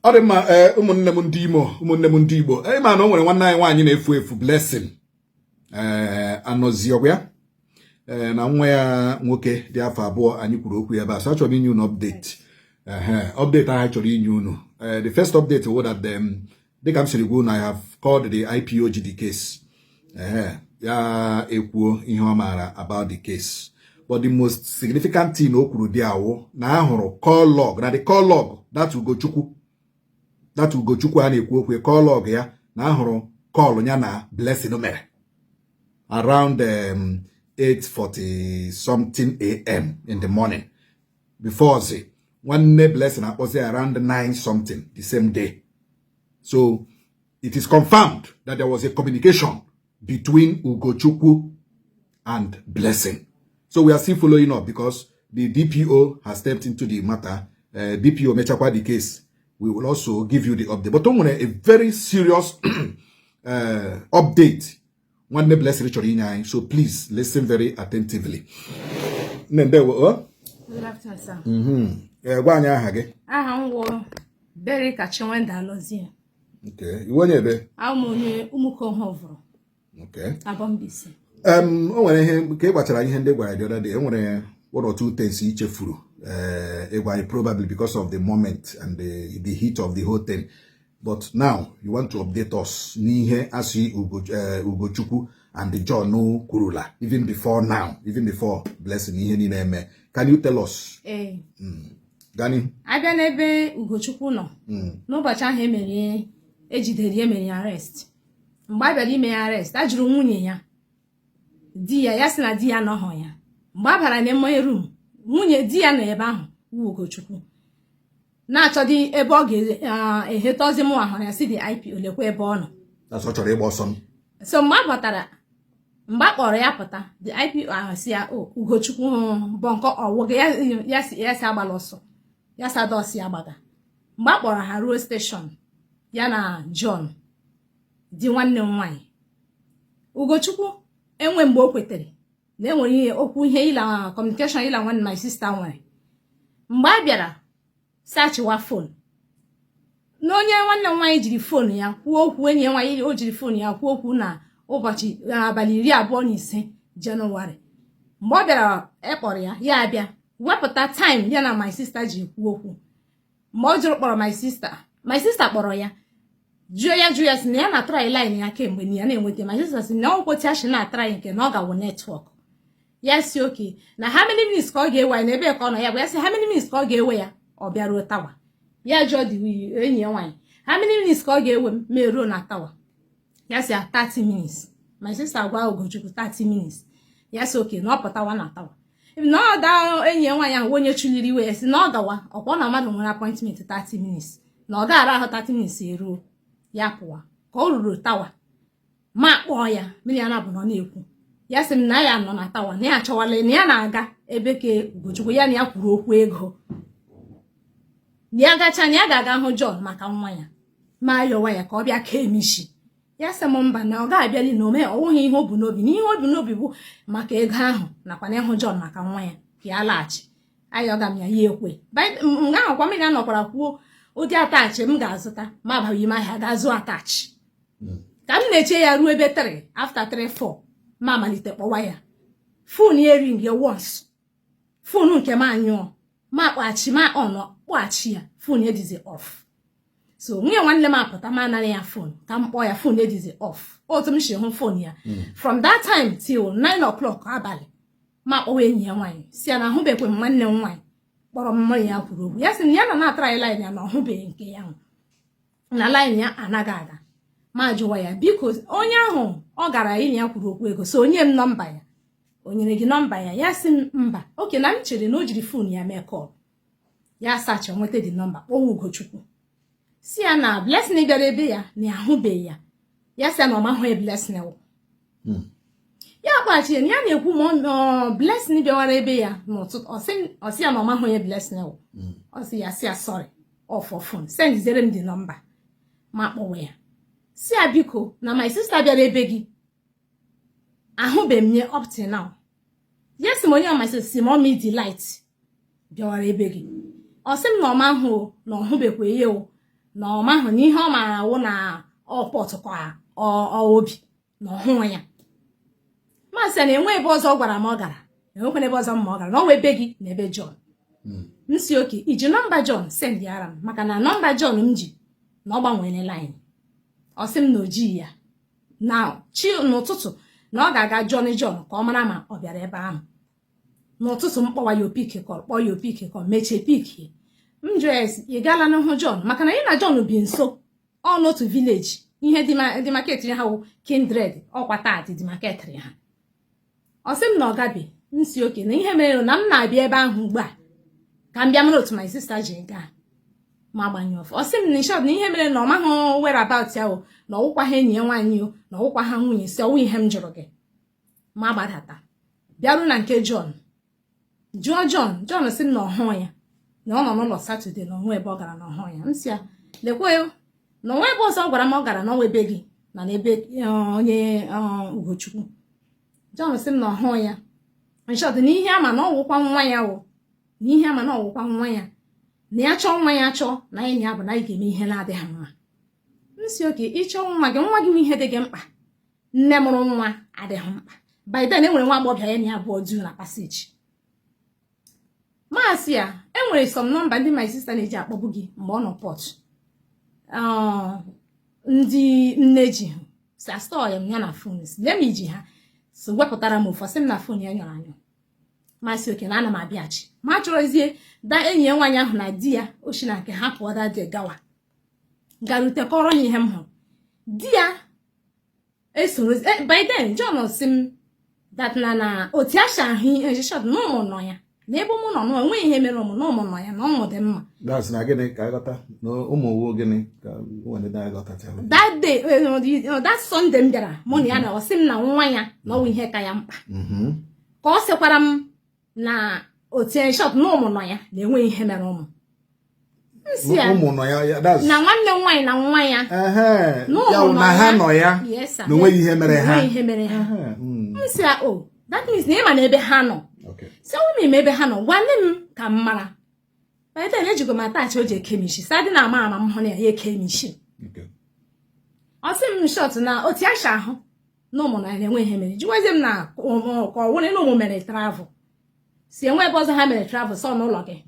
ọ dị mma ụmụnne m ndị Igbo ma na o nwere nwanne anyị nwaanyị na-efu efu Blessing anọzi ọgwa ya na nwa ya nwoke dị afọ abụọ anyị kwuru okwu ya ebe a so achọrọ inye unu update update ahụ chọrọ inye unu the first update was that dịka m siri gwa unu I have called the IPOG case ya ekwuo ihe ọ maara about the case. But the most significant thing o kwuru dị awụ na ahụrụ call log na the call log that Ugochukwu a na-ekwu okwu call log ya na ahụrụ call ya na Blessing mere around 8:40 something a.m. in the morning before nwanne Blessing akpọzi around 9 something the same day. So it is confirmed that there was a communication between Ugochukwu and Blessing. So we are still following up because the DPO has stepped into the matter. DPO mechakwa the case. We will also give you the update. But on a very serious update. One Blessing Richard, so please listen very attentively. Good afternoon, sir. Very catching when that was here. Okay. You want to I'm okay. Abombisi. O nwere ihe ka gbachara ihe ndị gwara the other day. Enwere one or two things ichefuru probably because of the moment and the heat of the whole thing. But now you want to update us n'ihe asị Ugochukwu and the John Kurula even before now, even before Blessing ihe ni na-eme. Can you tell us? Gani? Abịa n'ebe Ugochukwu nọ. N'ụbọchị ahụ emere ejidere emere arrest. Mgbe abịara ime arrest, ajụrụ nwunye ya. Di ya sị na di ya nọhọ ya. Mgbe abara n'ime room, nwunye di ya nọ ebe ahụ, Ugochukwu. Na-achọdị ebe ọ ga-ehetozi mụ ahụ ya si the IP olekwa ebe ọ nọ. That's chọrọ ịgba ọsọ. So mgbe batara, mgbe kpọrọ ya pụta, the IP ahụ si ya Ugochukwu bọnkọ ọwụga ya si agbala ọsọ. Ya sa dọsi agbaga. Mgbe kpọrọ ha ruo station, ya na John di nwanne nwanyị. Ugochukwu enwe mgbe o kwetere na enwere ihe okwu ihe ila communication ila nwanne my sister nwere. Mgbe a bịara searchwa phone n'onye nwanne nwanyị jiri phone ya kwuo okwu enyi nwanyị o jiri phone ya kwuo okwu na ụbọchị abalị 25 Jenụwarị. Mgbe ọ bịara ekpọrọ ya abịa wepụta time ya na my sister ji kwuo okwu. Mgbe ọ jụrụ kpọrọ my sister kpọrọ ya juiciest na ya na try line ya kemgbe na ya na-enwete my sister si na ọkwọchi ashi na try nke na ọ gawo network. Ya si okay na how many minutes ka ọ ga-ewe na ebe ka ọ nọ ya bụ ya si how many minutes ka ọ ga-ewe ya ọ bịaruo tawa. Ya jụọ dị enyi ya nwanyị how many minutes ka ọ ga-ewe m meruo na tawa. Ya si 30 minutes. My sister gwa Ugochukwu 30 minutes. Ya si okay na ọ pụtawa na tawa. Na ọ da enyi ya nwanyị ahụ onye chuliri iwe si na ọ gawa ọkpọ na mmadụ nwere appointment 30 minutes na ọ ga-ara ahụ 30 minutes eruo. Ya pụwa ka ọ ruru tawa ma kpọọ ya mmiri ya na-abụ nọ na-ekwu ya sị m na ya nọ na tawa na ya achọwala na ya na-aga ebe ke Ugochukwu ya na ya kwuru okwu ego na ya gacha na ya ga-aga hụ John maka nwa ya ma yọwa ya ka ọ bịa ka emishi. Ya sị m mba na ọ ga-abịali na ome ọwụghị ihe obu n'obi na ihe obu n'obi bụ maka ego ahụ nakwa na ịhụ John maka nwa ya ka ya laghachi ayọga m ya ekwe nga ahụkwa mmiri ya nọkwara kwuo ụdị atachi m ga-azụta ma abaghị m ahịa ga-azụ atachi ka m na-eche ya ruo ebe 3 after 3-4 ma malite kpọwa ya phone ring ya once phone nke m anyụọ ma kpọghachi ma ọnọ kpọghachi ya phone edizi off. So nwunye nwanne m apụta ma nara ya phone ka m kpọọ ya phone edizi off. Otu m si hụ phone ya from that time till 9 o'clock abalị ma kpọwa enyi ya nwanyị si ya na ahụbekwe m nwanne m nwanyị kpọrọ mmiri ya kwuru okwu. Ya sị na ya na try line ya na ọhụbeghị nke ya na line ya anaghị aga. Ma jụwa ya biko onye ahụ ọ gara enyi ya kwuru okwu ego so onye m nọmba ya o nyere gị nọmba ya. Ya sị mba oke na m chere na o jiri phone ya mee call. Ya sacha nweta dị nọmba kpọwa Ugochukwu si ya na Blessing bịara ebe ya na ahụbeghị ya. Ya sị na ọ mahụ Blessing ya kpachi ya na-ekwu ma Blessing bịawara ebe ya n'ụtụtụ ọ sị ya na ọ mahụ ya Blessing ọ sị ya sorry off of phone send zere m dị nọmba ma kpọwa ya si ya biko na my sister bịara ebe gị ahụbeghị m nye up till now. Yes m onye my sister si mommy delight bịawara ebe gị ọ sị m na ọ mahụ na ọ hụbekwa ya na ọ mahụ na ihe ọ maara wụ na ọ pọtụkwa obi na ọhụụ ya. Masị na enwe ebe ọzọ ọ gwara m ọ gara, enwekwana ebe ọzọ mma ọ gara, na ọ wee be gị na ebe John. Nsi oke iji nọmba John send yara m maka na nọmba John m ji na ọ gbanwere line. Ọ sị m na oji ya na chi n'ụtụtụ na ọ ga-aga John ka ọ mara ma ọ bịara ebe ahụ. N'ụtụtụ m kpọwa ya opike kọl, kpọọ ya opike kọl, mechie piki m jụọ ị gaala n'hụ John maka na ị na John bi nso ọ n'otu village ihe dị market ha wụ kindred ọkwa taatị dị market ha. Ọ sị m na ọ gabi. Nsi oke na ihe mere na m na-abịa ebe ahụ ugbu a ka m bịa mara otu my sister ji gaa ma gbanye ofe. Ọ sị m na short na ihe mere na ọ mahụ where about ya wụ na ọwụkwa ha enyi ya nwaanyị o na ọwụkwa ha nwunye si ọwụ ihe m jụrụ gị ma gbadata bịaru na nke John jụọ John sị m na ọhụụ ya na ọ nọ n'ụlọ Satọde na ọnwa ebe ọ gara na ọhụụ ya. M sị ya lekwe na ọnwa ebe ọzọ ọ gwara m ọ gara n'ọnwa ebe gị na n'ebe onye Ugochukwu. John sị m na ọhụụ ya nshọt na ihe ama na ọwụkwa nwa ya wụ na ihe ama na ọwụkwa nwa ya na ya chọọ nwa ya chọọ na anyị ya bụ na anyị ga-eme ihe na-adịghị mma. Nsi oke ịchọọ nwa gị nwe ihe dị gị mkpa, nne mụrụ nwa adịghị mkpa. By then enwere nwa agbọghọ ya na ya abụọ du na paseji. Maasị ya enwere some nọmba ndị my sister na-eji akpọbụ gị mgbe ọ nọ pọt ndị nne ji sa stọọ ya na fon lee m iji ha so wepụtara m ụfọdụ sị m na fon ya nyọrọ anyọ. Masị oke na ana m abịachi ma chọrọzie da enyi ya nwaanyị ahụ na di ya ochi na nke ha pụọ da dị gawa garute kọrọ ya ihe m hụrụ. Di ya esoro by then John sị m that na otu asha ahụ ihe shot na ụmụ nọ ya na ebe ụmụ nọ na enweghị ihe mere ụmụ na ụmụ nọ ya na ụmụ dị mma. That's na gịnị ka aghọta na ụmụ wo gịnị ka nwere da aghọta. That day that Sunday m bịara mụ na ya na ọ sị m na nwa ya na ọwụ ihe ka ya mkpa ka ọ sịkwara m na otu shot na ụmụ nọ ya na enweghị ihe mere ụmụ. Ụmụ nọ ya na nwanne nwaanyị na nwa ya na ha nọ ya na onweghị ihe mere ha. Nsị ya o that means na ịma na ebe ha nọ si ọnwụ m ebe ha nọ gwanne m ka m mara. Baịta na-ejigo m atachi o ji ekemishi sadị na ama ama m hụ na ya ekemishi. Ọ sị m short na otu asha ahụ na ụmụ na enwe ihe mere jụwezie m na ka ọ wụrụ na ụmụ mere travel si enwe ebe ọzọ ha mere travel sọ n'ụlọ gị.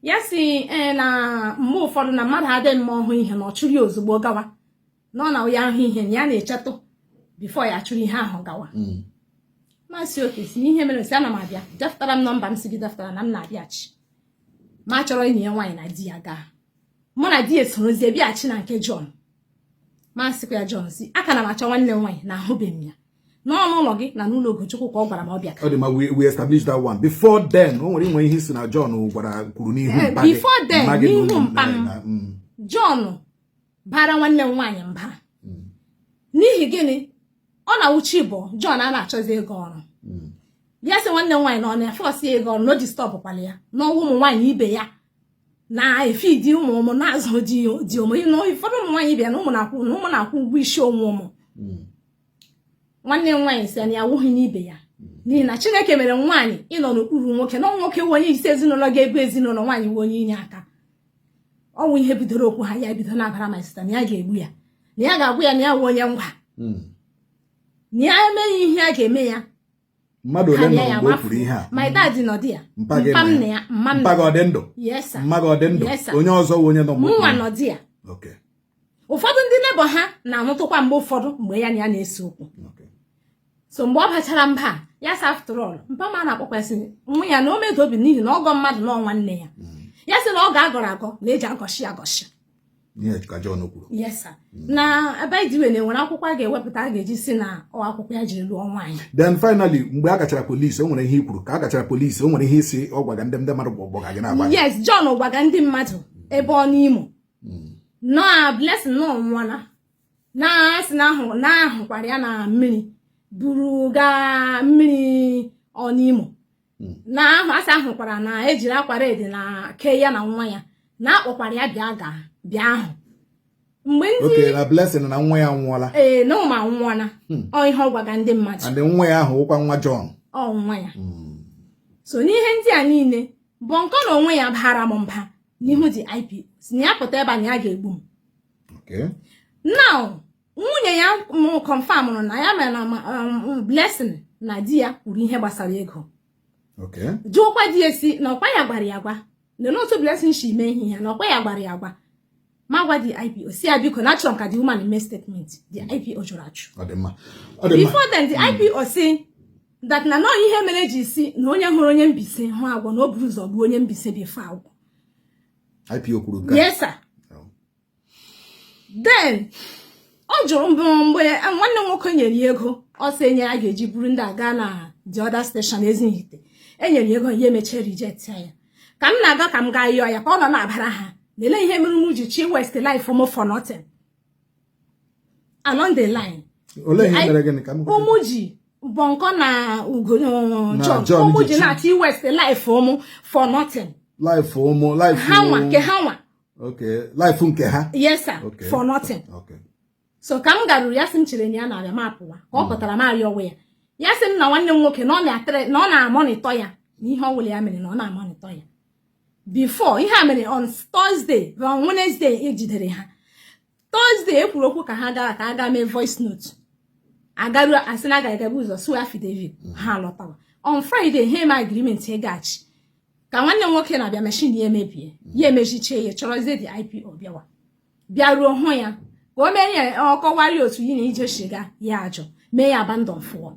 Ya si na mgbe ụfọdụ na mmadụ adịghị mma ọhụ ihe na ọ chụrụ ya ozugbo gawa na ọ na ya ahụ ihe na ya na-echetụ bifo ya chụrụ ihe ahụ gawa. Masị oke si n'ihe mere si ana m abịa depụtara m nọmba m si gị depụtara na m na-abịachi ma chọrọ enyi ya nwaanyị na di ya gaa mụ na di ya esorozie bịaghachi na nke John. Masịkwa ya John si aka na m achọ nwanne nwaanyị na ahụbeghị m ya n'ọnụ ụlọ gị na n'ụlọ Ugochukwu ka ọ gwara m ọ bịa. Ọ dị ma we established that one before then. O nwere inwe ihe si na John kwuru n'ihu mpa gị. Before then n'ihu mpa m John bara nwanne m nwaanyị mba n'ihi gịnị ọ na-awụchi bụ John a na-achọzi ego ọrụ ya sị nwanne nwaanyị na ọ na-efọsị ego ọrụ no disturb kwala ya n'ọnwa ụmụ nwaanyị ibe ya na-efidi ụmụ na-azụ di ụmụ na ụfọdụ ụmụ nwaanyị ibe ya na ụmụ na-akwụ ụgwọ isi onwe ụmụ. Nwanne nwaanyị sị na ya wụghị n'ibe ya n'ihi na Chineke mere nwaanyị ịnọ n'okpuru nwoke na nwoke nwe onye isi ezinụlọ ga-ego ezinụlọ nwaanyị nwe onye inye aka. Ọnwụ ihe bidoro okwu ha ya bido na-abara my sister na ya ga-egbu ya na ya ga-agwụ ya na ya nwe onye ngwa na ya emeghị ihe a ga-eme ya. Mmadụ ole nọ mgbe o kwuru ihe a? My dad nọ di ya mpa m na ya mpa gị ọ dị ndụ? Yes sir. Mma gị ọ dị ndụ? Onye ọzọ wụ onye nọ mgbe mụnwa nọ di ya. Ụfọdụ ndị nebo ha na-anụtụkwa mgbe ụfọdụ mgbe ya na ya na-ese okwu. So mgbe ọ bachara mba ya sa after all mpa ma na-akpọkwasị nwa ya na o medo obi n'ihi na ọgọ mmadụ na nwanne ya ya sị na ọ ga-agọrọ agọ na eji agọshi agọshi. Yes sir. Na ebe dị na-enwere akwụkwọ a ga-ewepụta a ga-eji si na akwụkwọ ya jiri lụọ nwaanyị. Then finally mgbe a gachara polisi o nwere ihe i kwuru ka a gachara polisi o nwere ihe isi ọ gwaga ndị mmadụ gbọga gị na-agba. Yes John gwaga ndị mmadụ ebe ọ n'Imo na blessing na ọnwụọla na asị na ahụ na ahụkwara ya na mmiri buru gaa mmiri ọ n'Imo na ahụ asị ahụkwara na ejiri akwara ede na ke ya na nwa ya na akpọkwara ya bịa ahụ mgbe ndị na blessing na nwa ya nwụọla na ụmụ anwụọla ọ ihe ọ gwaga ndị mmadụ and nwa ya ahụ ụkwa nwa John ọ nwa ya. So n'ihe ndị a niile bụ nke na onwe ya bara m mba n'ihu dị si na ya pụta ebe anyị a ga-egbu m. Okay. Now nwunye ya m confirm na ya mere na Blessing na di ya kwuru ihe gbasara ego. Okay. Jụọkwa di esi na ọkwa ya gbara ya agwa na n'otu Blessing shi mee ihe ya na ọkwa ya gbara ya agwa. Ma gwa the IPO si ya biko na chọrọ ka the woman make statement. The IPO jụrụ achụ. Before then the IPO say that na no ihe mere ji si na onye hụrụ onye Mbaise hụ agwọ na o buru ụzọ gbuo onye Mbaise before agwọ. IPO kwuru nke. Yes sir. Then ọ jụrụ mgbe nwanne nwoke nyere ego ọ sị enye ya ga-eji buru ndị aga na the other station Ezinhite enyere ego ya emeche reject ya ka m na-aga ka m gaa yọọ ya ka ọ nọ na-abara ha lelee ihe mere m ji chi West life m for nothing along the line ole ihe mere gịnị ka m ụmụ ji bọnkọ na ugo John ụmụ ji na chi West life m for nothing life ụmụ life ha nwa nke ha nwa okay life nke ha yes sir okay. for nothing okay. So ka m garuru ya sị m chere na ya na-abịa mapụwa ka ọ pụtara m arịọwa ya sị m na nwanne m nwoke na ọ na-amonitọ ya na ihe ọwụla ya mere na ọ na-amonitọ ya before ihe a mere on Thursday on Wednesday ejidere ha Thursday ekwuru okwu ka ha gara ka a ga mee voice note agaru asị na ga-agabu ụzọ sụọ affidavit ha lọtawa on Friday ha eme agreement ịgachi ka nwanne m nwoke na-abịa machine ya emebie ya emechiche ya chọrọzie the IPO bịaruo hụ ya ka o mere ya ọkọwarị otu yi na ije shiga ya ajọ mee ya abandon for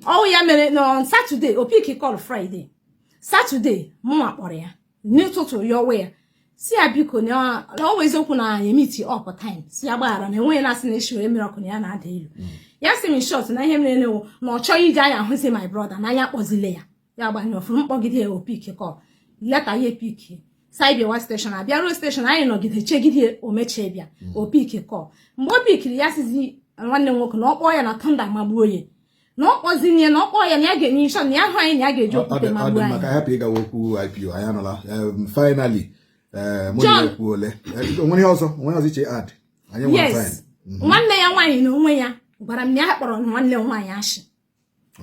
ọwụ ya mere na Saturday opiki call Friday Saturday mụnwa kpọrọ ya n'ụtụtụ ya ọwa ya si ya biko na always okwu na emiti up time si ya gbaghara na enweghị na-asị na eshi wee mere ọkụ na ya na-ada elu ya si m short na ihe mere newo na ọ chọghị ije anya ahụzi my brother na ya kpọzile ya gbanye ọfụrụ mkpọgide ya opiki call leta ya epiki Saibia station abịa ruo station anyị nọgide chegide omeche bịa opiki call mgbe o pikiri ya sizi nwanne nwoke na ọkpọ ya na thunder magbuo ya na ọkpọzinye na ọkpọ ya na ya ga-enye nshọ na ya hụ anyị na ya ga-eji okwute magbuo anyị maka hapụ ịga okwu IPO anyị anọla finally mụ na-ekwu ole onwere ọzọ iche add anyị nwe yes nwanne ya nwaanyị na onwe ya gwara m na ya kpọrọ nwanne nwaanyị ashị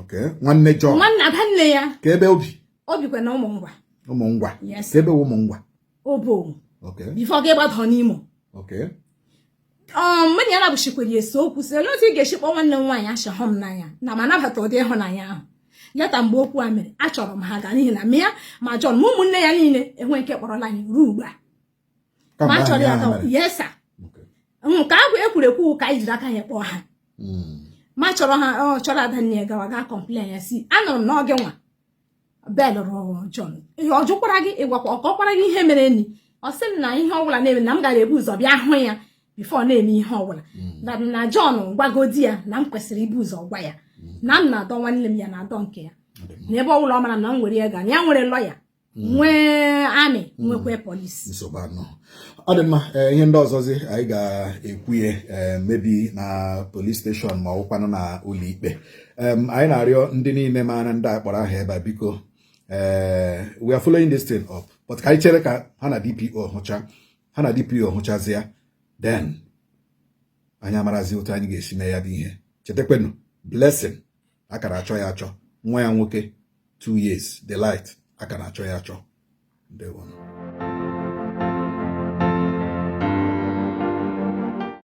okay nwanne John nwanne adanne ya ka ebe obikwe na ụmụ ngwa yes ebe ụmụ ngwa obo okay before ga gbadọ n'Imo okay mmanya ya na-abụchikwere eso okwu sị otu ị ga-eshikpọ nwanne m nwaanyị ashị hụ m n'anya na ma nabata ụdị ịhụnanya ahụ leta mgbe okwu a mere achọrọ m ha ga n'ihi na mịa ma John ma ụmụnne ya niile enwe nke kpọrọla anyị ruo ugbu a ma achọrọ ya ka yesa nke ahụ ekwurekwu ka anyị jiri aka ya kpọọ ha ma chọrọ ha chọrọ adanne gawa gaa complain ya si anụrụ m n'oge nwa belụrụ John ọ jụkwara gị ịgwakwa ọkọkwara gị ihe mere enyi ọ sị m na ihe ọbụla na-eme na m gara ebu ụzọ bịa hụ ya before na-eme ihe ọbụla na John gwagodi ya na m kwesịrị ibu ụzọ gwa ya na m na-adọ nwanne m ya na-adọ nke ya n'ebe ọbụla ọ mara na m nwere ya ga ya nwere lọya nwee amị nwekwa polisi ọ dị mma ihe ndị ọzọzi anyị ga-ekwuye mebi na police station ma ọkwanụ na ụlọ ikpe anyị na-arịọ ndị niile maara ndị a kpọrọ aha ebe a biko we are following this thing up but ka anyị chere ka ha na DPO hụchazie then anyị amarazi otu anyị ga-esi mee ya bụ ihe chetakwenụ Blessing akara achọ ya achọ nwa ya nwoke 2 years the light akara achọ ya achọ ndewo